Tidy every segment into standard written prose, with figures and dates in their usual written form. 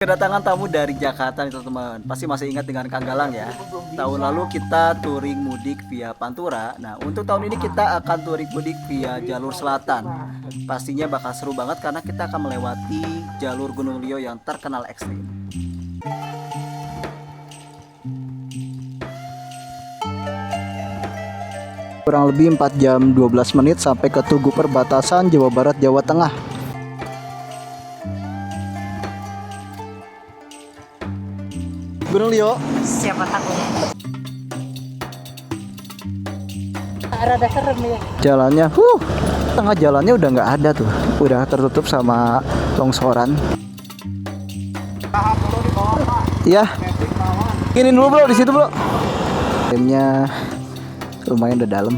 Kedatangan tamu dari Jakarta nih teman-teman. Pasti masih ingat dengan Kang Galang ya. Tahun lalu kita touring mudik via Pantura. Nah, untuk tahun ini kita akan touring mudik via jalur selatan. Pastinya bakal seru banget karena kita akan melewati jalur Gunung Lio yang terkenal ekstrim. Kurang lebih 4 jam 12 menit sampai ke Tugu perbatasan Jawa Barat Jawa Tengah. Gunung Lio. Siapa takut? Rada serem ya. Jalannya, tengah jalannya udah nggak ada tuh, udah tertutup sama longsoran. Iya. Ini dulu bro, di situ bro. Remnya lumayan udah dalam.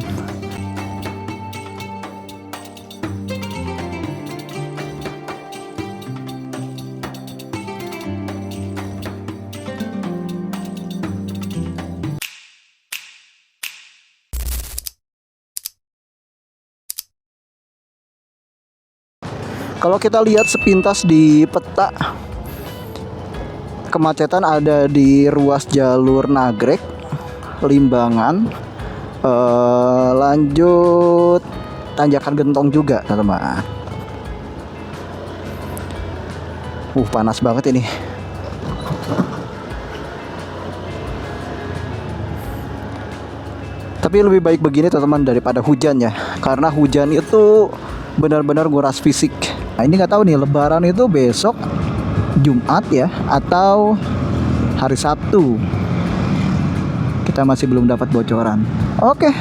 Kalau kita lihat sepintas di peta, kemacetan ada di ruas jalur Nagrek, Limbangan, lanjut tanjakan Gentong juga, teman-teman. Panas banget ini. Tapi lebih baik begini teman-teman daripada hujan ya, karena hujan itu benar-benar nguras fisik. Nah, ini nggak tahu nih Lebaran itu besok Jumat ya atau hari Sabtu. Kita masih belum dapat bocoran. Oke.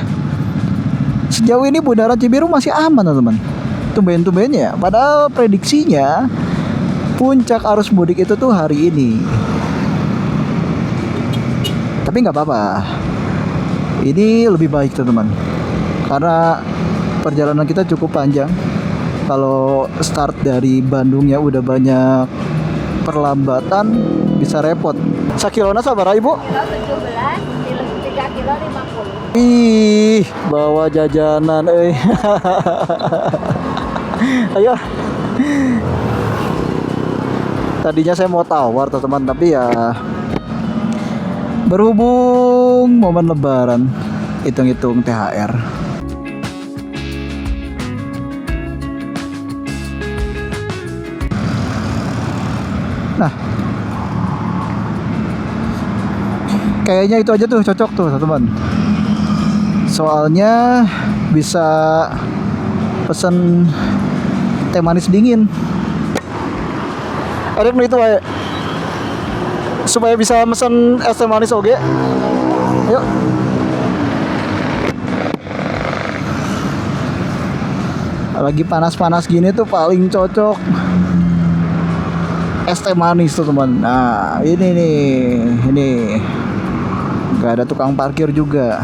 Sejauh ini Bundaran Cibiru masih aman teman-teman. Tumben-tumbennya. Padahal prediksinya puncak arus mudik itu tuh hari ini. Tapi nggak apa-apa. Ini lebih baik teman-teman. Karena perjalanan kita cukup panjang. Kalau start dari Bandung ya udah banyak perlambatan, bisa repot. Sakilona sabar ibu? Kilo 17, 3 kilo 50. Ih, bawa jajanan Ayo. Tadinya saya mau tawar teman-teman, tapi ya berhubung momen Lebaran, hitung-hitung THR. Nah, kayaknya itu aja tuh cocok tuh teman-teman. Soalnya bisa pesen teh manis dingin. Ada itu wae. Supaya bisa pesen es teh manis oge. Yuk. Lagi panas-panas gini tuh paling cocok es teh manis tuh teman. Nah ini nih, ini nggak ada tukang parkir juga.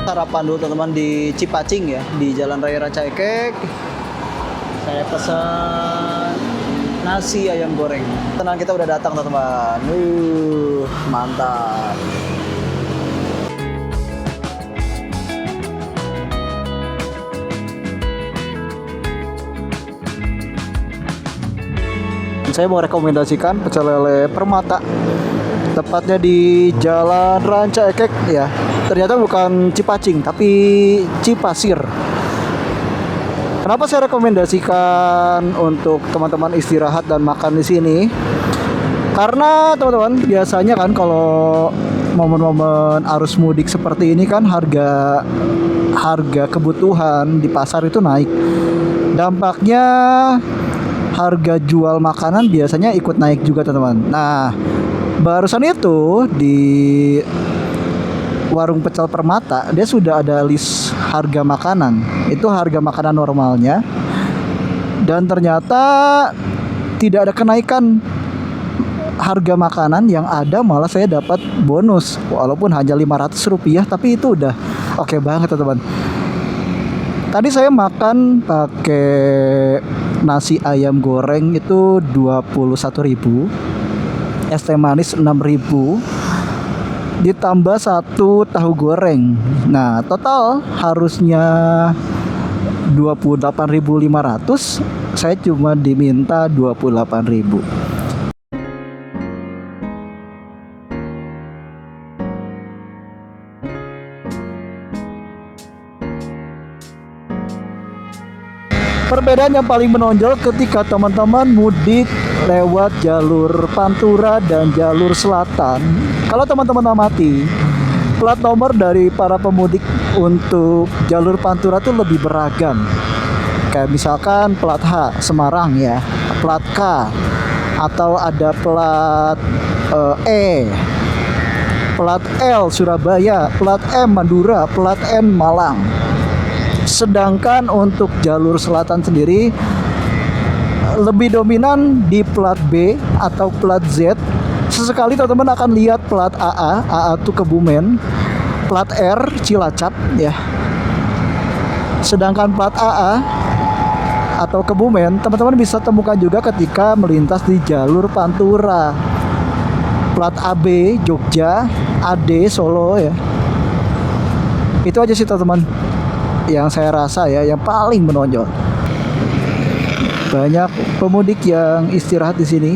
Sarapan dulu teman-teman di Cipacing ya, di Jalan Raya Ranca Ekek. Saya pesan nasi ayam goreng. Tenang, kita udah datang teman-teman. Mantap. Saya mau rekomendasikan pecel lele Permata. Tepatnya di Jalan Ranca Ekek ya. Ternyata bukan Cipacing tapi Cipasir. Kenapa saya rekomendasikan untuk teman-teman istirahat dan makan di sini? Karena teman-teman biasanya kan kalau momen-momen arus mudik seperti ini kan harga kebutuhan di pasar itu naik. Dampaknya harga jual makanan biasanya ikut naik juga teman-teman. Nah, barusan itu di warung pecel Permata dia sudah ada list harga makanan. Itu harga makanan normalnya. Dan ternyata tidak ada kenaikan harga makanan, yang ada malah saya dapat bonus walaupun hanya Rp500, tapi itu udah oke banget teman-teman. Tadi saya makan pakai nasi ayam goreng itu 21.000, es teh manis 6.000, ditambah satu tahu goreng. Nah, total harusnya 28.500, saya cuma diminta 28.000. Perbedaan yang paling menonjol ketika teman-teman mudik lewat jalur Pantura dan jalur selatan. Kalau teman-teman amati, plat nomor dari para pemudik untuk jalur Pantura tuh lebih beragam. Kayak misalkan plat H Semarang ya, plat K, atau ada plat E, plat L Surabaya, plat M Madura, plat N Malang. Sedangkan untuk jalur selatan sendiri lebih dominan di plat B atau plat Z. Sesekali teman-teman akan lihat plat AA itu Kebumen, plat R Cilacap ya. Sedangkan plat AA atau Kebumen teman-teman bisa temukan juga ketika melintas di jalur Pantura. Plat AB Jogja, AD Solo ya. Itu aja sih teman-teman yang saya rasa ya yang paling menonjol. Banyak pemudik yang istirahat di sini.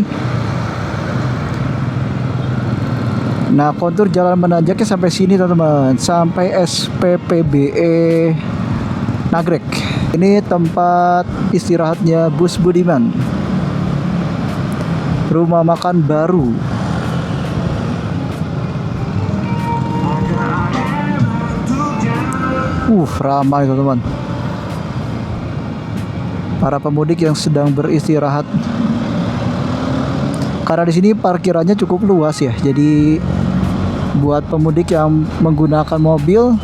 Nah, kontur jalan menanjaknya sampai sini teman-teman, sampai SPPBE Nagrek. Ini tempat istirahatnya Bus Budiman. Rumah makan baru. Ramai teman-teman. Para pemudik yang sedang beristirahat. Karena di sini parkirannya cukup luas ya. Jadi buat pemudik yang menggunakan mobil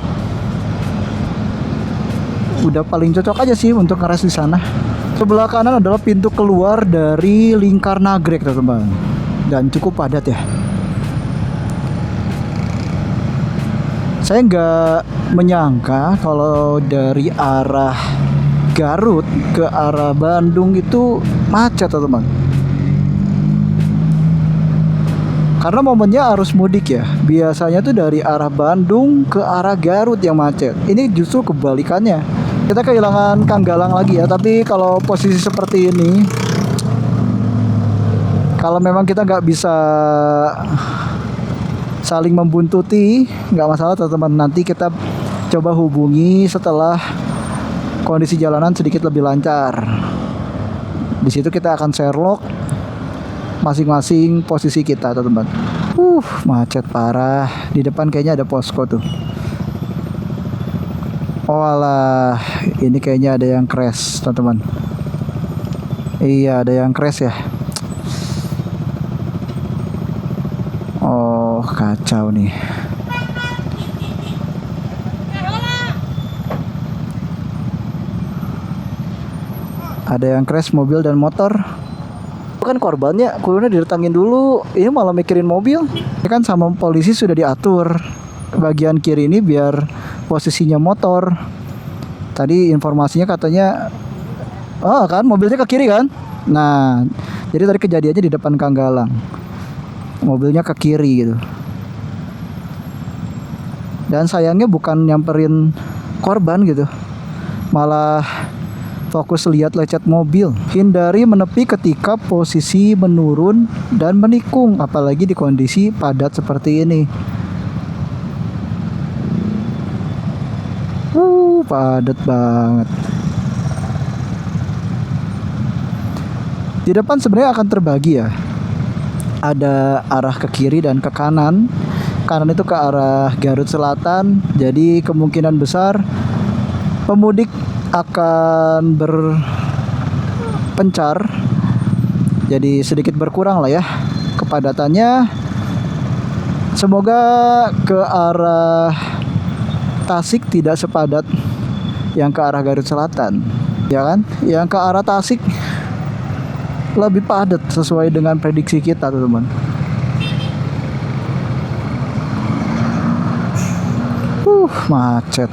udah paling cocok aja sih untuk ngeres di sana. Sebelah kanan adalah pintu keluar dari Lingkar Nagrek teman-teman. Dan cukup padat ya. Saya nggak menyangka kalau dari arah Garut ke arah Bandung itu macet teman-teman. Karena momennya arus mudik ya. Biasanya tuh dari arah Bandung ke arah Garut yang macet. Ini justru kebalikannya. Kita kehilangan Kang Galang lagi ya. Tapi kalau posisi seperti ini, kalau memang kita nggak bisa saling membuntuti, nggak masalah teman-teman. Nanti kita coba hubungi setelah kondisi jalanan sedikit lebih lancar. Di situ kita akan Sherlock masing-masing posisi kita teman-teman. Macet parah. Di depan kayaknya ada posko tuh. Oh alah, ini kayaknya ada yang crash teman-teman. Iya, ada yang crash ya. Oh, kacau nih. Ada yang crash mobil dan motor. Kan korbannya kulurnya didatangin dulu. Ini malah mikirin mobil. Ini kan sama polisi sudah diatur. Bagian kiri ini biar posisinya motor. Tadi informasinya katanya, oh kan mobilnya ke kiri kan. Nah, jadi tadi kejadiannya di depan Kang Galang. Mobilnya ke kiri gitu. Dan sayangnya bukan nyamperin korban gitu, malah fokus lihat lecet mobil. Hindari menepi ketika posisi menurun dan menikung, apalagi di kondisi padat seperti ini. Padat banget. Di depan sebenarnya akan terbagi ya. Ada arah ke kiri dan ke kanan. Kanan itu ke arah Garut Selatan. Jadi kemungkinan besar pemudik akan berpencar. Jadi sedikit berkurang lah ya kepadatannya. Semoga ke arah Tasik tidak sepadat yang ke arah Garut Selatan, ya kan? Yang ke arah Tasik lebih padat sesuai dengan prediksi kita, teman-teman. Macet.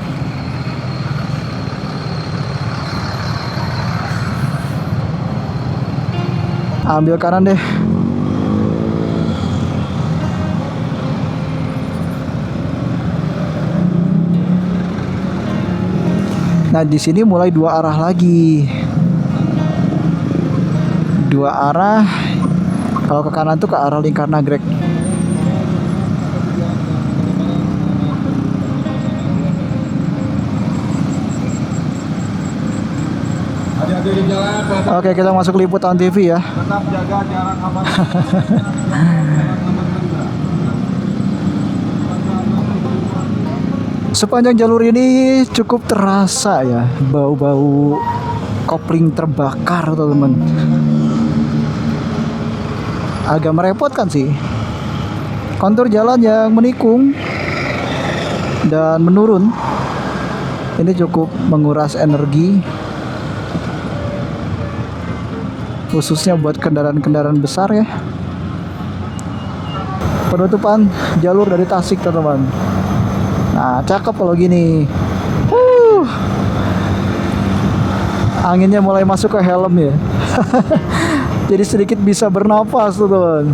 Ambil kanan deh. Nah, di sini mulai dua arah lagi. Dua arah. Kalau ke kanan tuh ke arah Lingkar Nagrek. Hati-hati di jalan, Pak. Oke, kita masuk liputan TV ya. Tetap jaga jarak aman. Sepanjang jalur ini cukup terasa ya bau-bau kopling terbakar, teman-teman. Agak merepotkan sih. Kontur jalan yang menikung dan menurun. Ini cukup menguras energi, khususnya buat kendaraan-kendaraan besar ya. Penutupan jalur dari Tasik, teman-teman. Nah, cakep kalau gini. Anginnya mulai masuk ke helm ya. Jadi sedikit bisa bernafas tuh, teman.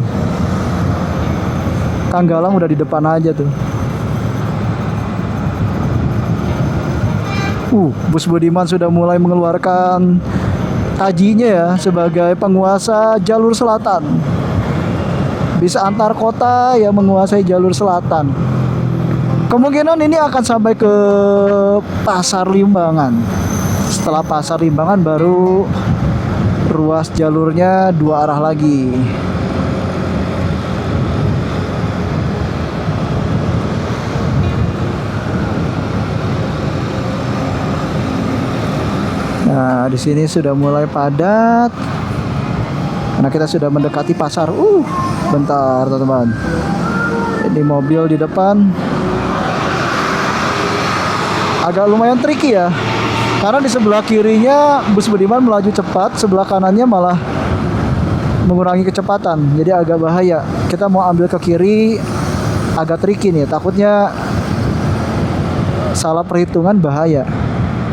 Kang Galang udah di depan aja tuh. Bus Budiman sudah mulai mengeluarkan tajinya ya sebagai penguasa jalur selatan. Bisa antar kota ya menguasai jalur selatan. Kemungkinan ini akan sampai ke Pasar Limbangan. Setelah Pasar Limbangan baru ruas jalurnya dua arah lagi. Nah, di sini sudah mulai padat. Karena kita sudah mendekati pasar. Bentar, teman-teman. Ini mobil di depan agak lumayan tricky ya, karena di sebelah kirinya bus Budiman melaju cepat, sebelah kanannya malah mengurangi kecepatan, jadi agak bahaya. Kita mau ambil ke kiri agak tricky nih, takutnya salah perhitungan bahaya.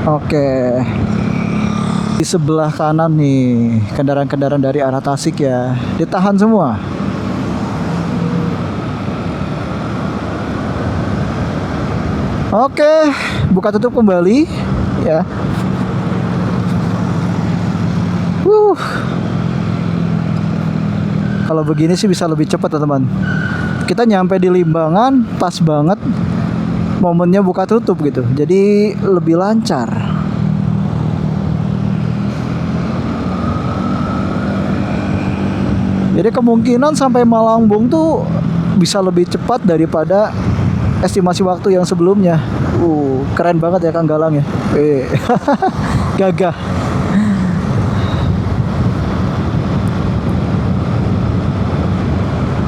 Oke, di sebelah kanan nih kendaraan-kendaraan dari arah Tasik ya, ditahan semua. Oke, buka tutup kembali ya. Kalau begini sih bisa lebih cepat, teman-teman. Kita nyampe di Limbangan pas banget momennya buka tutup gitu. Jadi lebih lancar. Jadi kemungkinan sampai Malangbong tuh bisa lebih cepat daripada estimasi waktu yang sebelumnya. Keren banget ya Kang Galang ya. Gagah.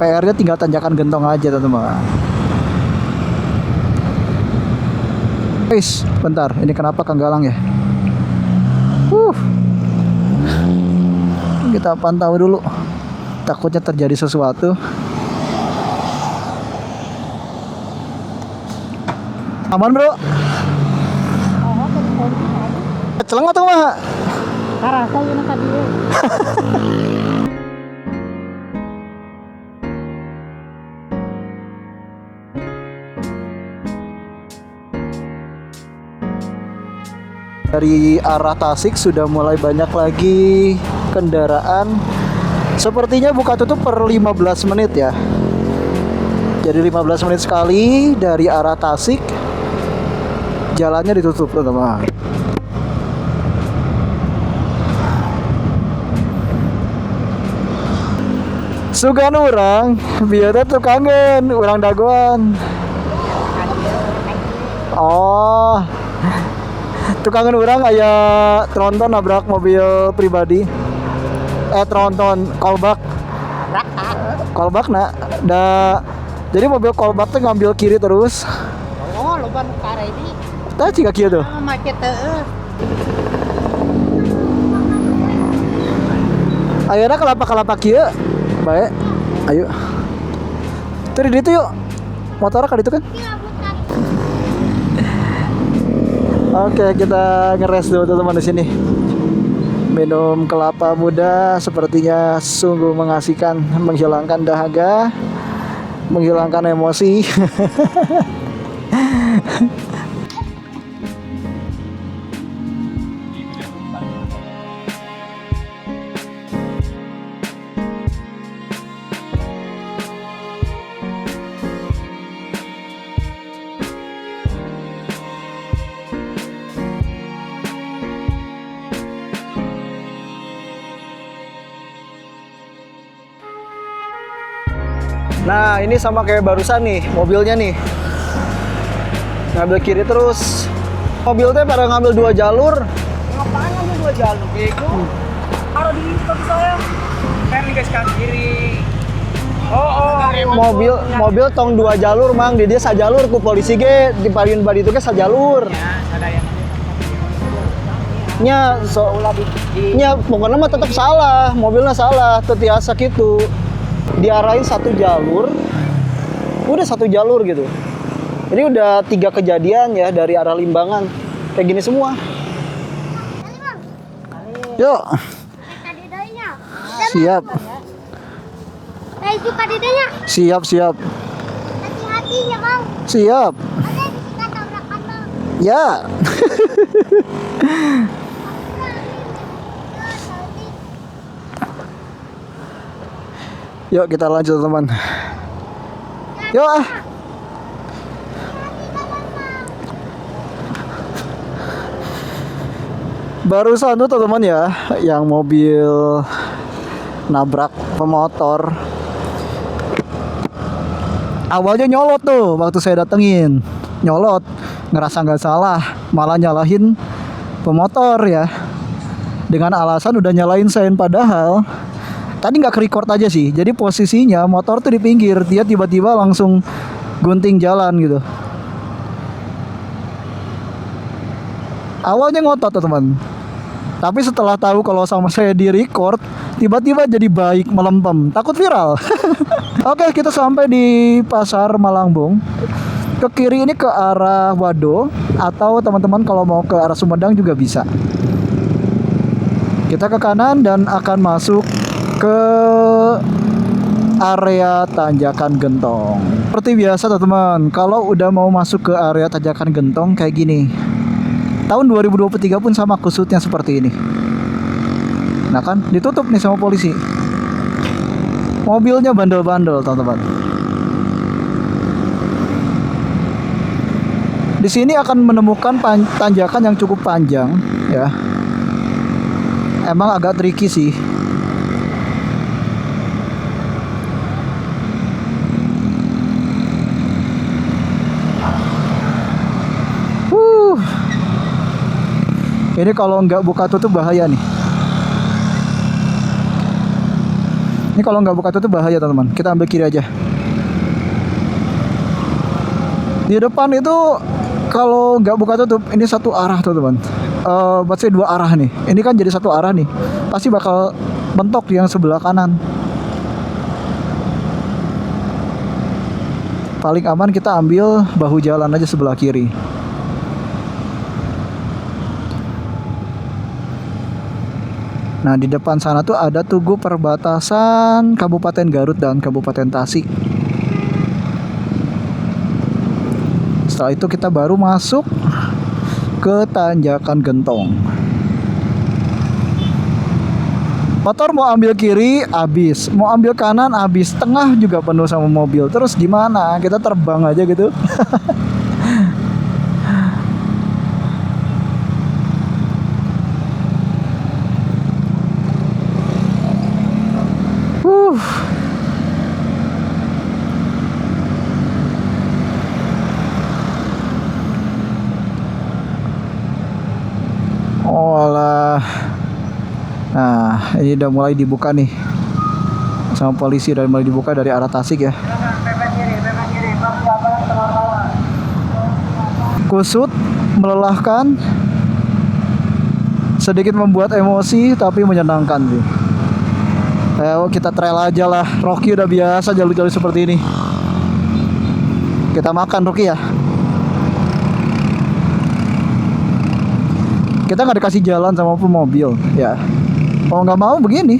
PR-nya tinggal tanjakan gentong aja, teman-teman. Guys, bentar. Ini kenapa Kang Galang ya? Kita pantau dulu. Takutnya terjadi sesuatu. Aman, bro? Celeng atau mah? Karasa yun ang kadiyo. Dari arah Tasik sudah mulai banyak lagi kendaraan. Sepertinya buka tutup per 15 menit ya. Jadi 15 menit sekali dari arah Tasik jalannya ditutup, teman-teman. Sugan orang, biar tuh kangen, orang dagoan. Oh, tukangan orang aya tronton nabrak mobil pribadi. Tronton kolbak nak. Jadi mobil kolbak tuh ngambil kiri terus. Oh, loba nu kare di. Tah cika kieu tuh. Macet teueuh. Ayeuna kelapa kieu. Bae. Ayo. Tuh di ditu yuk. Motornya ka ditu kan? Oke, kita ngeres dulu teman-teman di sini. Minum kelapa muda sepertinya sungguh mengasihkan, menghilangkan dahaga, menghilangkan emosi. Nah, ini sama kayak barusan nih, mobilnya nih. Ngambil kiri terus. Mobilnya pada ngambil 2 jalur. Ngapain ngambil 2 jalur? Bego. Taruh di kaki saya. Kan guys kan kiri. Mobil tong 2 jalur, Mang. Di dia sajalur ku polisi ge di paling badi itu ke sajalur. Nya nya pokoknya mah tetap salah, mobilnya salah, tetiasa gitu. Diarahin 1 jalur, udah 1 jalur gitu. Ini udah 3 kejadian ya dari arah Limbangan kayak gini semua. Yuk, siap. Itu kadidenya. Siap. Hati-hati ya, Bang. Siap. Ada kita tabrakan, Bang. Ya. Yuk kita lanjut teman. Yuk ah. Barusan tuh teman ya, yang mobil nabrak pemotor. Awalnya nyolot tuh waktu saya datengin, nyolot, ngerasa nggak salah, malah nyalahin pemotor ya, dengan alasan udah nyalain sein, padahal tadi nggak ke-record aja sih. Jadi posisinya motor tuh di pinggir, dia tiba-tiba langsung gunting jalan gitu. Awalnya ngotot tuh teman, tapi setelah tahu kalau sama saya di-record, tiba-tiba jadi baik, melempem, takut viral. Oke, kita sampai di Pasar Malangbong. Ke kiri ini ke arah Wado, atau teman-teman kalau mau ke arah Sumedang juga bisa. Kita ke kanan dan akan masuk ke area Tanjakan Gentong. Seperti biasa teman-teman, kalau udah mau masuk ke area Tanjakan Gentong kayak gini. Tahun 2023 pun sama kusutnya seperti ini. Nah kan, ditutup nih sama polisi. Mobilnya bandel-bandel teman-teman. Di sini akan menemukan tanjakan yang cukup panjang ya. Emang agak tricky sih. Ini kalau nggak buka tutup bahaya nih. Ini kalau nggak buka tutup bahaya teman-teman. Kita ambil kiri aja. Di depan itu kalau nggak buka tutup, ini satu arah teman-teman. Maksudnya 2 arah nih. Ini kan jadi 1 arah nih. Pasti bakal mentok yang sebelah kanan. Paling aman kita ambil bahu jalan aja sebelah kiri. Nah di depan sana tuh ada tugu perbatasan Kabupaten Garut dan Kabupaten Tasik. Setelah itu kita baru masuk ke Tanjakan Gentong. Motor mau ambil kiri habis, mau ambil kanan habis, tengah juga penuh sama mobil. Terus gimana? Kita terbang aja gitu. Olah. Nah, ini udah mulai dibuka nih sama polisi, udah mulai dibuka dari arah Tasik ya. Kusut, melelahkan, sedikit membuat emosi tapi menyenangkan sih. Ayo kita trail aja lah. Rocky udah biasa jalur-jalur seperti ini. Kita makan Rocky ya. Kita nggak dikasih jalan sama mobil ya. Mau nggak mau begini,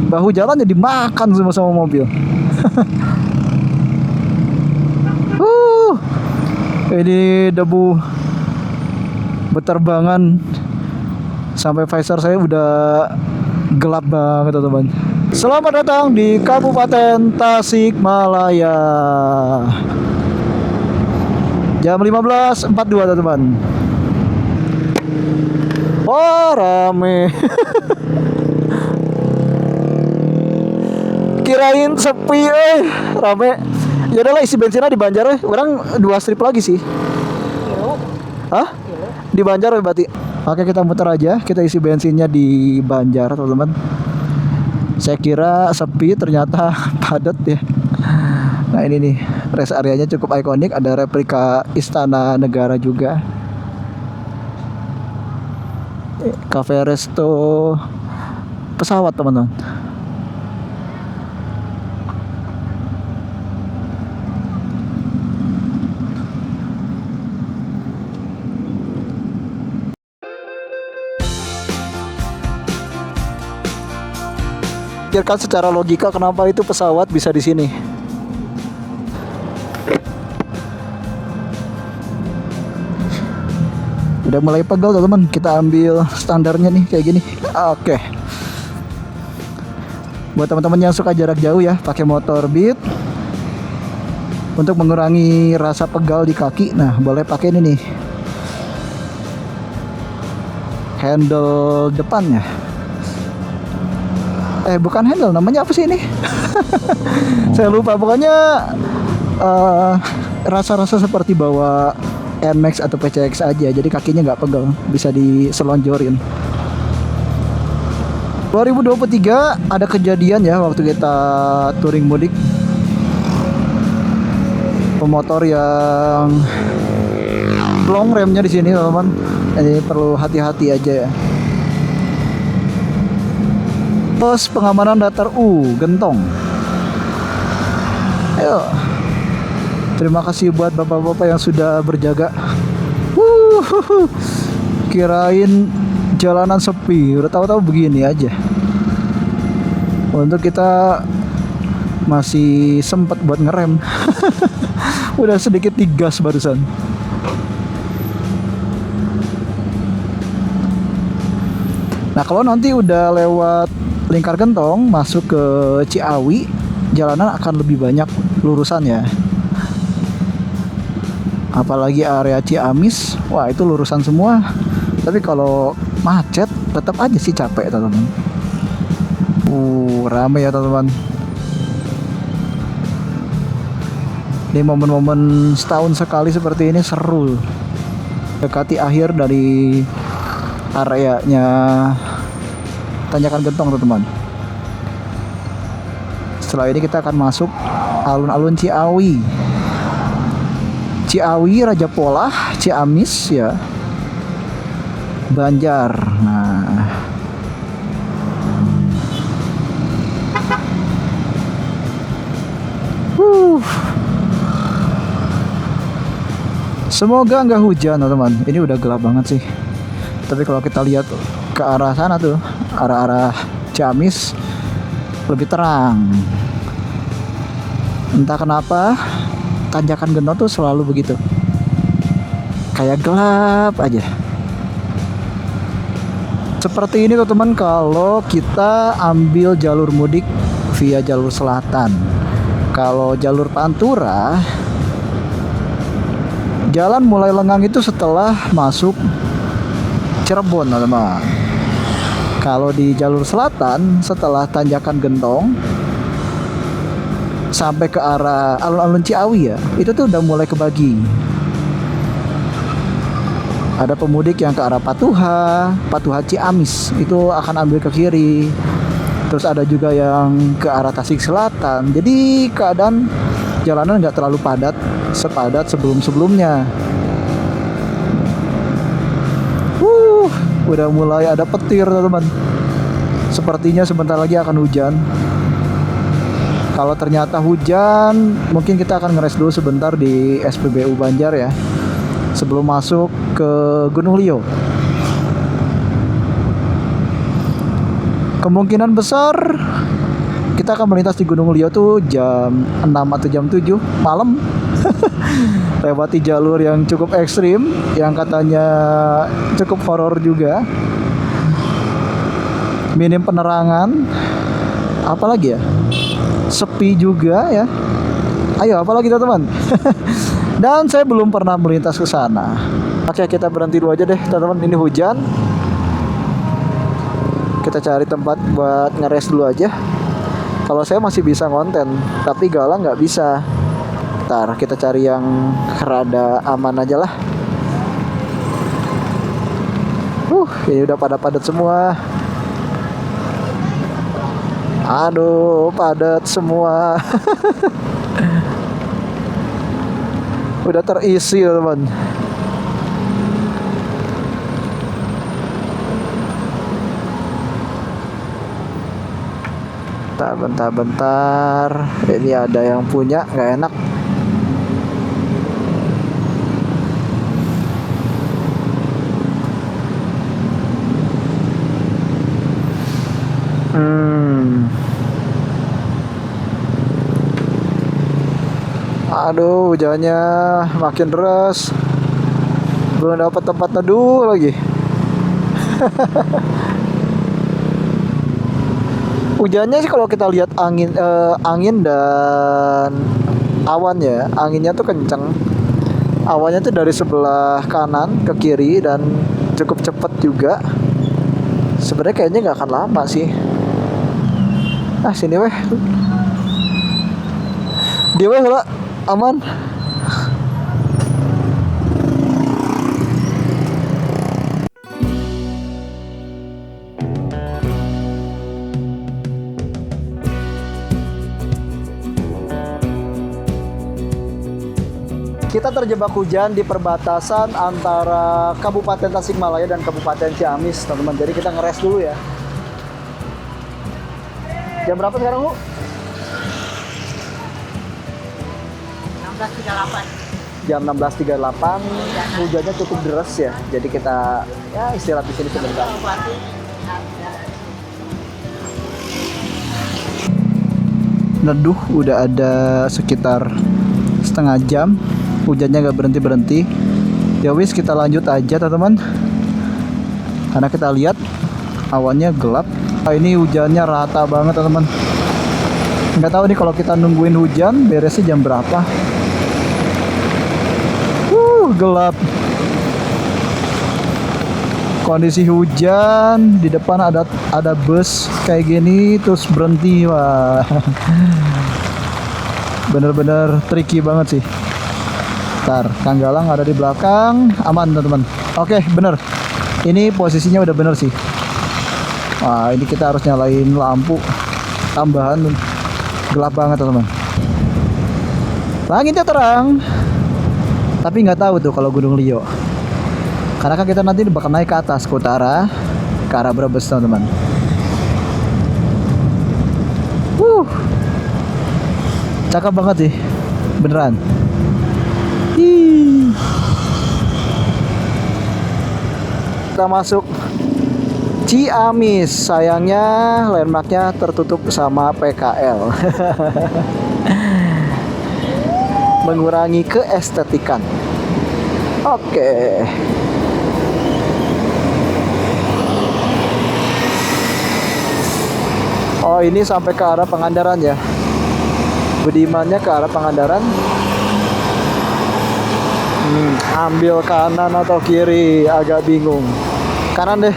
bahu jalan jadi makan sama mobil. Ini debu beterbangan sampai visor saya udah gelap banget teman-teman. Selamat datang di Kabupaten Tasikmalaya. Jam 15.42 teman-teman. Oh rame. Kirain sepi rame. Ya udahlah isi bensinnya di Banjar orang 2 strip lagi sih. Hah? Di Banjar berarti. Oke kita muter aja, kita isi bensinnya di Banjar teman-teman. Saya kira sepi ternyata padat ya. Nah ini nih rest areanya cukup ikonik, ada replika Istana Negara juga. Cafe resto pesawat teman-teman. Pikirkan secara logika kenapa itu pesawat bisa di sini. Udah mulai pegel teman-teman, kita ambil standarnya nih kayak gini. Oke. Buat teman-teman yang suka jarak jauh ya, pakai motor Beat untuk mengurangi rasa pegal di kaki. Nah, boleh pakai ini nih. Handle depannya. Bukan handle, namanya apa sih ini? Saya lupa, pokoknya rasa-rasa seperti bawa NMAX atau PCX aja, jadi kakinya nggak pegel, bisa diselonjorin. 2023 ada kejadian ya waktu kita touring mudik, pemotor yang blong remnya di sini teman-teman. Ini perlu hati-hati aja ya. Pos pengamanan datar Gentong. Ayo. Terima kasih buat bapak-bapak yang sudah berjaga. Kirain jalanan sepi, udah tahu-tahu begini aja. Untuk kita masih sempat buat ngerem. Udah sedikit digas barusan. Nah kalau nanti udah lewat Lingkar Gentong masuk ke Ciawi, jalanan akan lebih banyak lurusan ya. Apalagi area Ciamis, wah itu lurusan semua. Tapi kalau macet tetap aja sih capek teman-teman. Rame ya teman-teman. Ini momen-momen setahun sekali seperti ini seru. Dekati akhir dari areanya Tanjakan Gentong teman-teman. Setelah ini kita akan masuk alun-alun Ciawi. Ciawi, Raja Polah, Ciamis ya. Banjar. Nah. Semoga nggak hujan teman-teman. Ini udah gelap banget sih. Tapi kalau kita lihat ke arah sana tuh, arah-arah Ciamis lebih terang. Entah kenapa Tanjakan Gentong tuh selalu begitu, kayak gelap aja. Seperti ini teman-teman kalau kita ambil jalur mudik via jalur selatan. Kalau jalur Pantura, jalan mulai lengang itu setelah masuk Cirebon teman-teman. Kalau di jalur selatan setelah Tanjakan Gentong sampai ke arah alun-alun Ciawi ya, itu tuh udah mulai kebagi. Ada pemudik yang ke arah Patuha Ciamis itu akan ambil ke kiri. Terus ada juga yang ke arah Tasik Selatan. Jadi keadaan jalanan nggak terlalu padat sepadat sebelum-sebelumnya. Udah mulai ada petir teman-teman. Sepertinya sebentar lagi akan hujan. Kalau ternyata hujan, mungkin kita akan ngeres dulu sebentar di SPBU Banjar ya, sebelum masuk ke Gunung Lio. Kemungkinan besar kita akan melintas di Gunung Liau tuh jam 6 atau jam 7 malam. Lewati jalur yang cukup ekstrim, yang katanya cukup horor juga. Minim penerangan. Apalagi ya? Sepi juga ya. Ayo, apalagi teman-teman? Dan saya belum pernah melintas ke sana. Oke, kita berhenti dulu aja deh, teman-teman. Ini hujan. Kita cari tempat buat ngeres dulu aja. Kalau saya masih bisa ngonten, tapi Galang nggak bisa. Ntar kita cari yang rada aman aja lah. Ini udah pada padat semua. Aduh, padat semua. Udah terisi, teman. Bentar. Ini ada yang punya, nggak enak. Aduh, hujannya makin deras. Belum dapat tempat neduh lagi. Hujannya sih kalau kita lihat angin dan awan ya, anginnya tuh kenceng. Awannya tuh dari sebelah kanan ke kiri dan cukup cepet juga. Sebenarnya kayaknya nggak akan lama sih. Sini weh. Dia weh lah, aman. Kita terjebak hujan di perbatasan antara Kabupaten Tasikmalaya dan Kabupaten Ciamis, teman-teman. Jadi kita ngeres dulu ya. Jam berapa sekarang, Bu? 16.38. Jam 16.38. Hujannya cukup deras ya. Jadi kita ya istirahat di sini sebentar. Neduh udah ada sekitar setengah jam. Hujannya nggak berhenti. Ya wis, kita lanjut aja teman-teman. Karena kita lihat awannya gelap. Ini hujannya rata banget teman-teman. Nggak tahu nih kalau kita nungguin hujan beresnya jam berapa. Gelap. Kondisi hujan, di depan ada bus kayak gini terus berhenti. Wah. Bener-bener tricky banget sih. Ntar, Kang Galang ada di belakang, aman teman-teman. Oke, bener. Ini posisinya udah bener sih. Wah, ini kita harus nyalain lampu tambahan. Gelap banget teman-teman. Langitnya terang, tapi nggak tahu tuh kalau Gunung Liau. Karena kan kita nanti bakal naik ke atas, ke utara, ke arah Brebes teman-teman. Cakep banget sih, beneran. Kita masuk Ciamis. Sayangnya landmarknya tertutup sama PKL. Mengurangi keestetikan. Oke. Oh, ini sampai ke arah Pangandaran ya. Budimannya ke arah Pangandaran. Ambil kanan atau kiri, agak bingung. Kanan deh.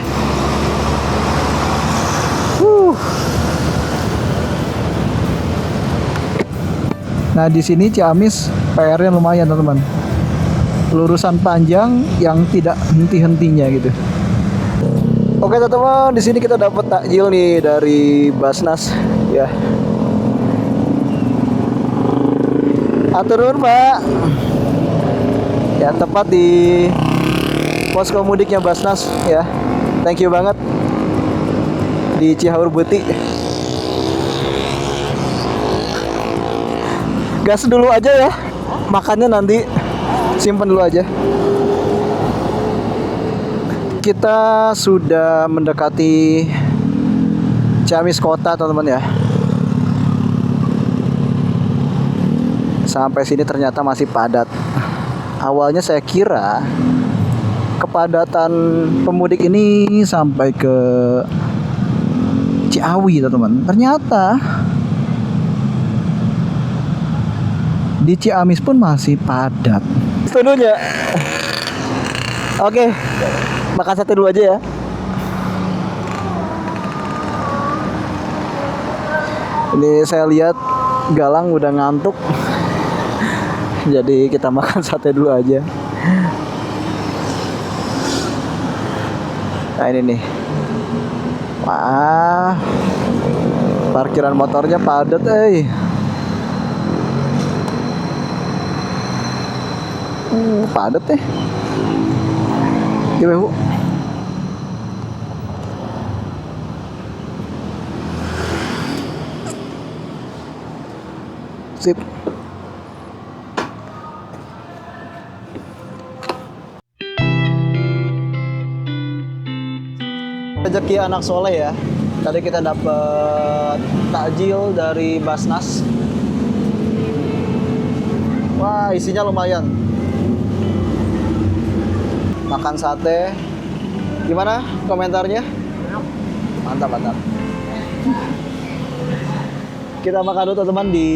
Nah, di sini Ciamis PR-nya lumayan, teman-teman. Lurusan panjang yang tidak henti-hentinya gitu. Oke, teman-teman, di sini kita dapat takjil nih dari Basnas ya. Atur nuhun, Pak. Ya, tepat di posko mudiknya Basnas ya. Thank you banget. Di Cihaur Buti. Gas dulu aja ya. Makannya nanti simpen dulu aja. Kita sudah mendekati Ciamis kota teman-teman ya. Sampai sini ternyata masih padat. Awalnya saya kira kepadatan pemudik ini sampai ke Ciawi teman-teman. Ternyata di Ciamis pun masih padat. Itu dulu ya. Oke, makan sate dulu aja ya. Ini saya lihat Galang udah ngantuk. Jadi kita makan sate dulu aja. Nah ini nih. Wah, parkiran motornya padat, padat deh. Gimana Bu? Sip. Rezeki anak soleh ya. Tadi kita dapat takjil dari Basnas. Wah, isinya lumayan. Makan sate. Gimana komentarnya? Mantap, mantap. Kita makan dulu teman-teman di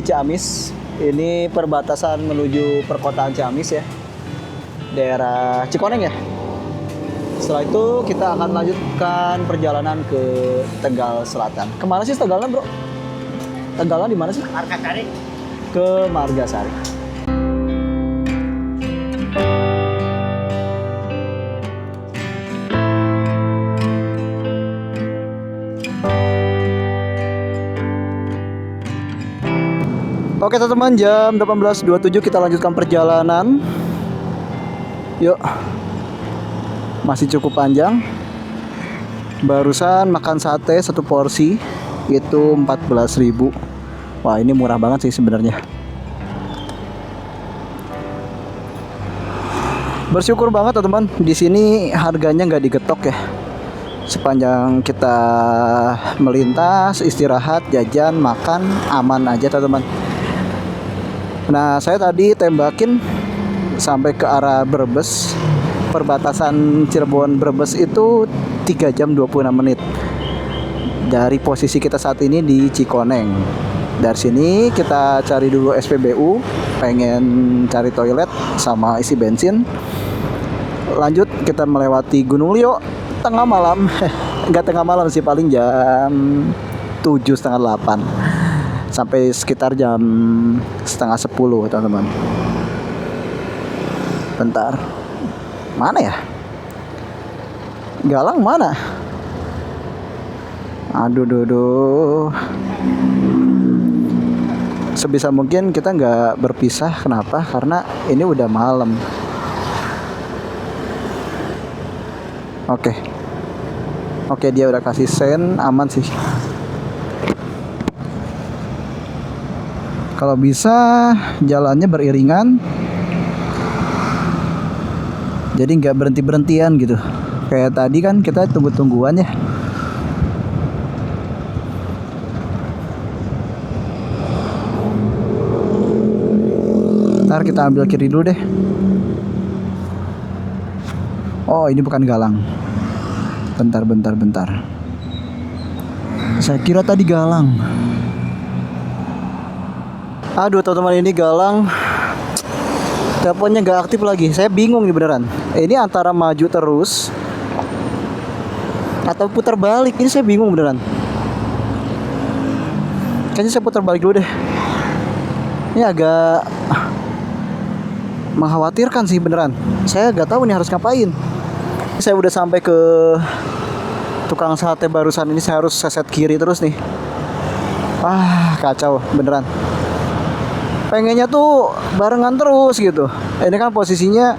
Ciamis. Ini perbatasan menuju perkotaan Ciamis ya. Daerah Cikoneng ya. Setelah itu kita akan lanjutkan perjalanan ke Tegal Selatan. Kemana sih Tegalnya bro? Tegalnya di mana sih? Margasari. Ke Margasari. Oke teman-teman, jam 18.27 kita lanjutkan perjalanan. Yuk. Masih cukup panjang. Barusan makan sate satu porsi itu 14.000. Wah, ini murah banget sih sebenarnya. Bersyukur banget teman-teman, di sini harganya nggak digetok ya. Sepanjang kita melintas, istirahat, jajan, makan, aman aja teman-teman. Nah, saya tadi tembakin sampai ke arah Brebes. Perbatasan Cirebon Brebes itu 3 jam 26 menit. Dari posisi kita saat ini di Cikoneng. Dari sini kita cari dulu SPBU, pengen cari toilet sama isi bensin. Lanjut kita melewati Gunung Lio tengah malam. Enggak tengah malam sih, paling jam 7 setengah 8. Sampai sekitar jam setengah 10 teman-teman. Bentar, mana ya? Galang mana? Aduh. Sebisa mungkin kita nggak berpisah. Kenapa? Karena ini udah malam. Oke, dia udah kasih sen, aman sih. Kalau bisa jalannya beriringan, jadi nggak berhenti-berhentian gitu. Kayak tadi kan kita tunggu-tungguan ya. Ntar kita ambil kiri dulu deh. Oh, ini bukan Galang. Bentar. Saya kira tadi Galang. Aduh teman-teman, ini Galang. Teleponnya nggak aktif lagi. Saya bingung nih beneran. Ini antara maju terus atau putar balik. Ini saya bingung beneran. Kayaknya saya putar balik dulu deh. Ini agak mengkhawatirkan sih beneran. Saya nggak tahu nih harus ngapain. Saya udah sampai ke tukang sate barusan ini. Saya harus seset kiri terus nih. Kacau beneran. Pengennya tuh barengan terus gitu. Ini kan posisinya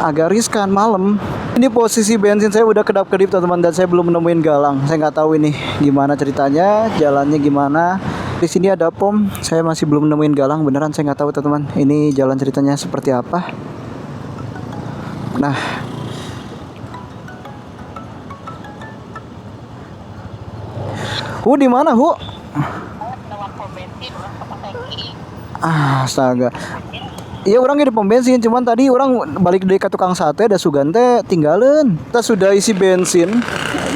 agak riskan malam. Ini posisi bensin saya udah kedap-kedip teman-teman, dan saya belum nemuin Galang. Saya nggak tahu ini gimana ceritanya, jalannya gimana. Di sini ada pom, saya masih belum nemuin Galang. Beneran saya nggak tahu teman-teman. Ini jalan ceritanya seperti apa. Nah, Hu di mana, Hu? Astaga. Iya orang di pom bensin, cuman tadi orang balik dari ke tukang sate ada sugan teh tinggalin. Kita sudah isi bensin.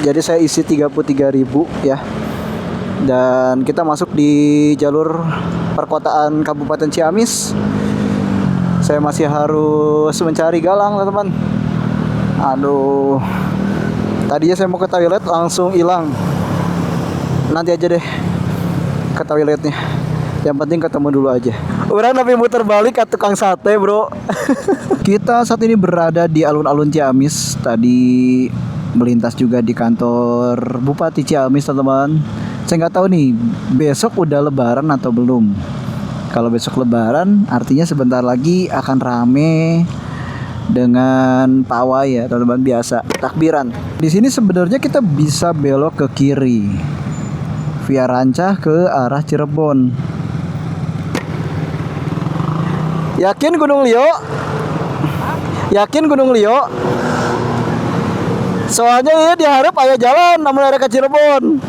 Jadi saya isi 33.000 ya. Dan kita masuk di jalur perkotaan Kabupaten Ciamis. Saya masih harus mencari galang, teman-teman. Aduh. Tadinya saya mau ke toilet langsung hilang. Nanti aja deh ke toiletnya. Yang penting ketemu dulu aja. Orang tapi muter balik ke tukang sate, bro. Kita saat ini berada di alun-alun Ciamis. Tadi melintas juga di kantor Bupati Ciamis, teman-teman. Saya nggak tahu nih, besok udah lebaran atau belum. Kalau besok lebaran, artinya sebentar lagi akan rame dengan pawai ya, teman-teman, biasa takbiran. Di sini sebenarnya kita bisa belok ke kiri via Rancah ke arah Cirebon. Yakin Gunung Lio? Yakin Gunung Lio? Soalnya ini diharap aya jalan namun ada ke Cirebon.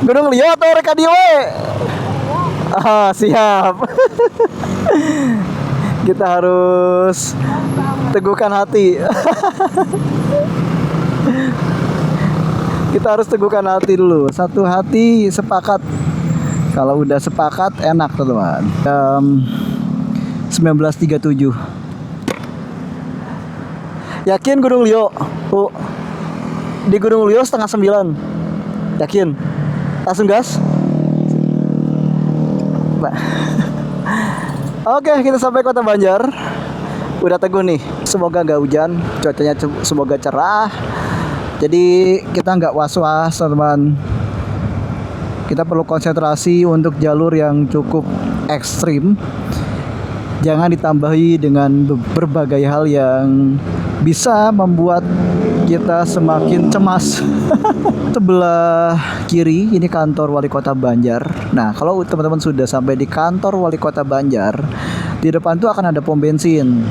Gunung Lio atau reka diwe? Siap. Kita harus teguhkan hati. Kita harus teguhkan hati dulu. Satu hati sepakat. Kalau udah sepakat enak, teman-teman. 19.37. Yakin Gunung Lio? Di Gunung Lio 8:30. Yakin? Langsung gas? Oke, kita sampai Kota Banjar. Udah teguh nih. Semoga nggak hujan, cuacanya semoga cerah. Jadi kita nggak was-was, teman. Kita perlu konsentrasi untuk jalur yang cukup ekstrim. Jangan ditambahi dengan berbagai hal yang bisa membuat kita semakin cemas. Sebelah kiri ini kantor Wali Kota Banjar. Nah, kalau teman-teman sudah sampai di kantor Wali Kota Banjar, di depan tuh akan ada pom bensin.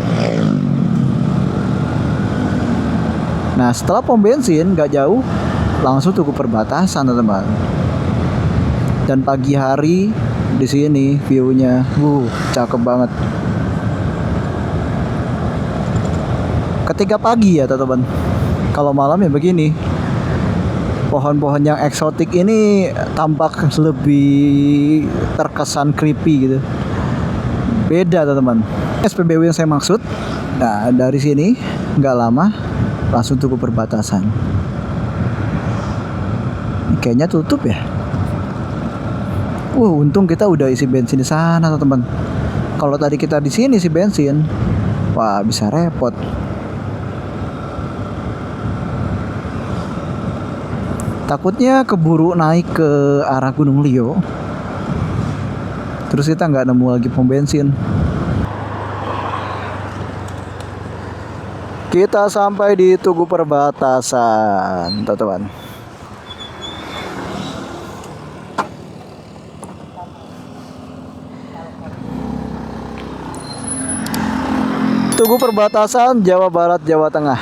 Nah, setelah pom bensin gak jauh langsung tuku perbatasan, teman-teman. Dan pagi hari di sini view-nya, cakep banget. Ketika pagi ya, teman-teman. Kalau malam ya begini. Pohon-pohon yang eksotik ini tampak lebih terkesan creepy gitu. Beda, teman-teman. SPBU yang saya maksud. Nah, dari sini nggak lama langsung tuku perbatasan. Kayaknya tutup ya. Untung kita udah isi bensin di sana, teman-teman. Kalau tadi kita di sini isi bensin, wah bisa repot. Takutnya keburu naik ke arah Gunung Lio, terus kita nggak nemu lagi pom bensin. Kita sampai di Tugu Perbatasan, teman-teman. Tugu Perbatasan Jawa Barat Jawa Tengah.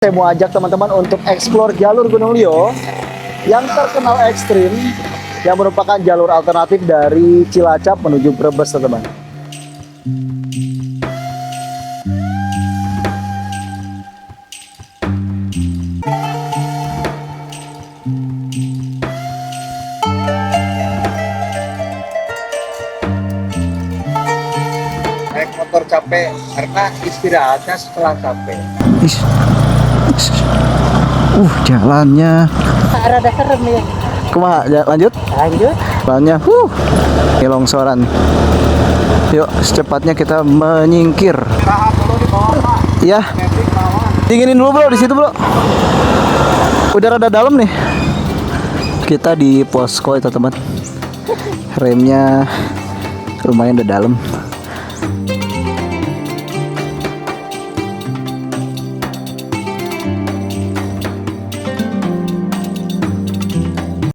Saya mau ajak teman-teman untuk eksplor jalur Gunung Lio yang terkenal ekstrim, yang merupakan jalur alternatif dari Cilacap menuju Brebes, teman-teman. Naik motor capek karena istirahatnya setelah capek. Jalannya Rada serem ya. kumaha, lanjut jalannya ini longsoran. Yuk secepatnya kita menyingkir. Tahan dulu di bawah, Pak. Iya, Metik lawan. dinginin dulu bro, di situ bro. Udah rada dalam nih. Kita di posko itu, teman. Remnya lumayan udah dalam.